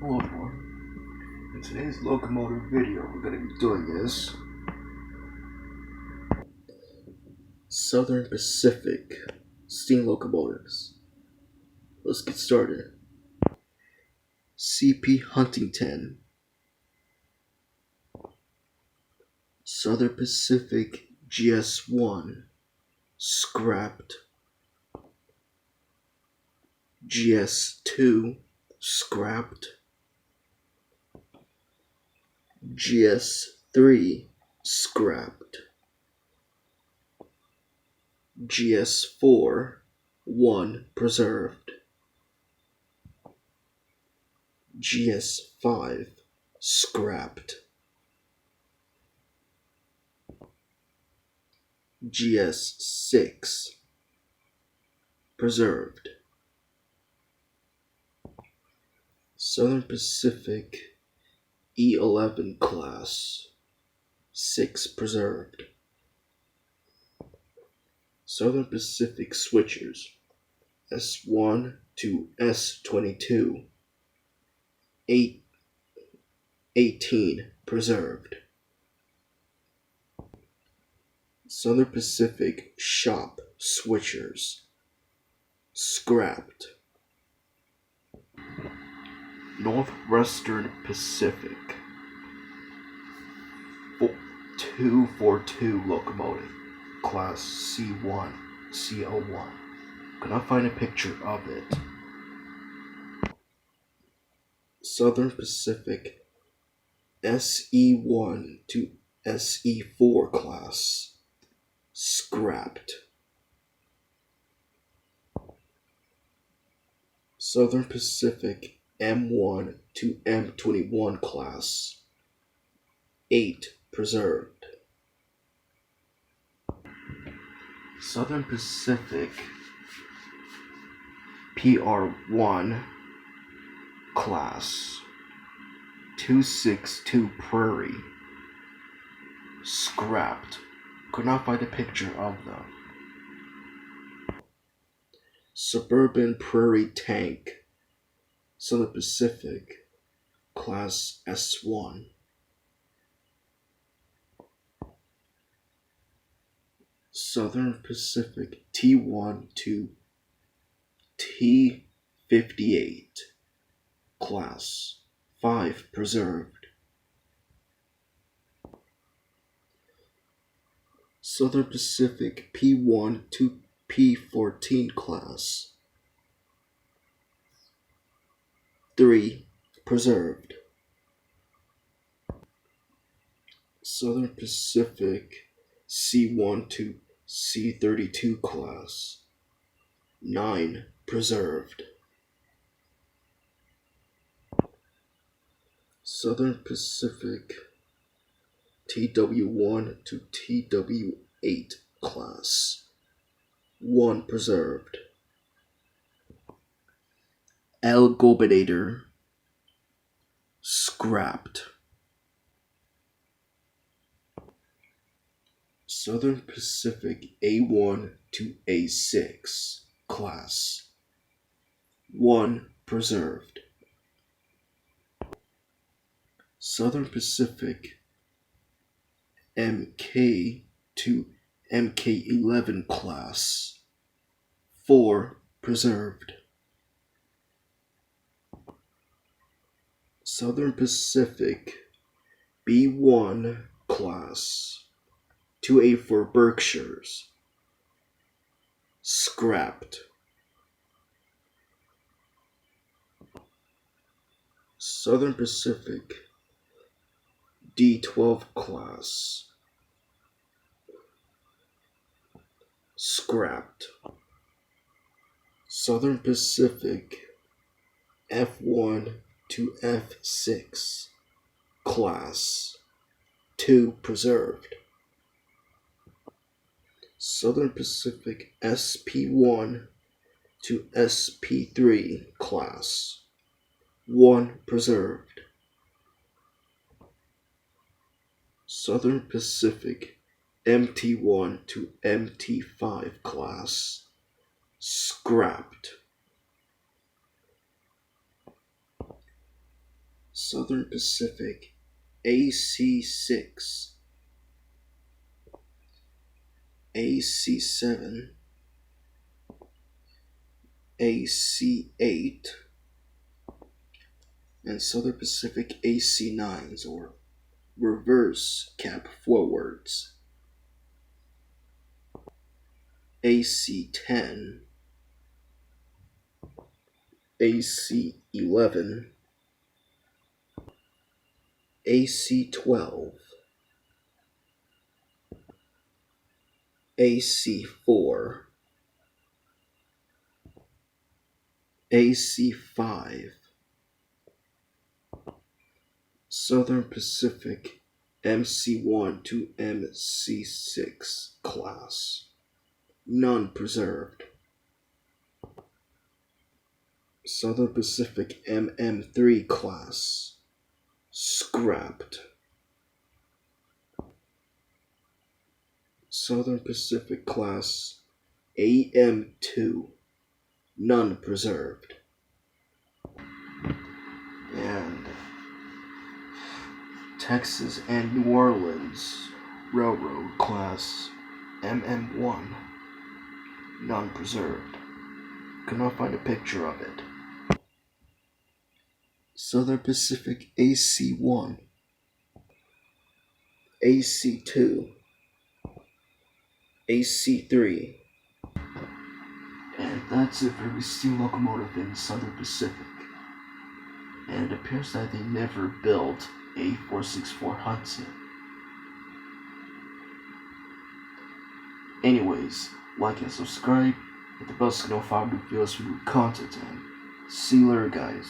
Hello everyone. In today's locomotive video, we're going to be doing is Southern Pacific steam locomotives. Let's get started. CP Huntington, Southern Pacific GS1, scrapped. GS2, scrapped. GS3, scrapped. GS4, 1 preserved. GS5, scrapped. GS6, preserved. Southern Pacific E11 class, 6 preserved. Southern Pacific switchers, S1 to S22, 18 preserved. Southern Pacific shop switchers, scrapped. Northwestern Pacific 242 locomotive, class C1, CO1. Could not find a picture of it. Southern Pacific SE1 to SE4 class, scrapped. Southern Pacific M1 to M21 class, 8 preserved. Southern Pacific PR1 class, 262 Prairie, scrapped. Could not find a picture of them. Suburban Prairie Tank, Southern Pacific, class S1. Southern Pacific T1 to T58, class 5 preserved. Southern Pacific P1 to P14 class, 3 preserved. Southern Pacific C1 to C32 class, 9 preserved. Southern Pacific TW1 to TW8 class, 1 preserved. Algobenator, scrapped. Southern Pacific A1 to A6 class, 1 preserved. Southern Pacific MK to MK11 class, 4 preserved. Southern Pacific B1 class, 2A for Berkshires, scrapped. Southern Pacific D12 class, scrapped. Southern Pacific F1 to F6 class, 2 preserved. Southern Pacific SP1 to SP3 class, 1 preserved. Southern Pacific MT1 to MT5 class, scrapped. Southern Pacific AC6, AC7, AC8, and Southern Pacific AC9s, or reverse cap forwards, AC10, AC11, AC12, AC4, AC5, Southern Pacific MC1 to MC6 class, none preserved. Southern Pacific MM3 class, scrapped. Southern Pacific class AM2, none preserved. And Texas and New Orleans Railroad class MM1, none preserved. Could not find a picture of it. Southern Pacific AC1, AC2, AC3. And that's it for every steam locomotive in Southern Pacific. And it appears that they never built a 464 Hudson. Anyways, like and subscribe, hit the bell so you can know if I do videos for new content, and see you later, guys.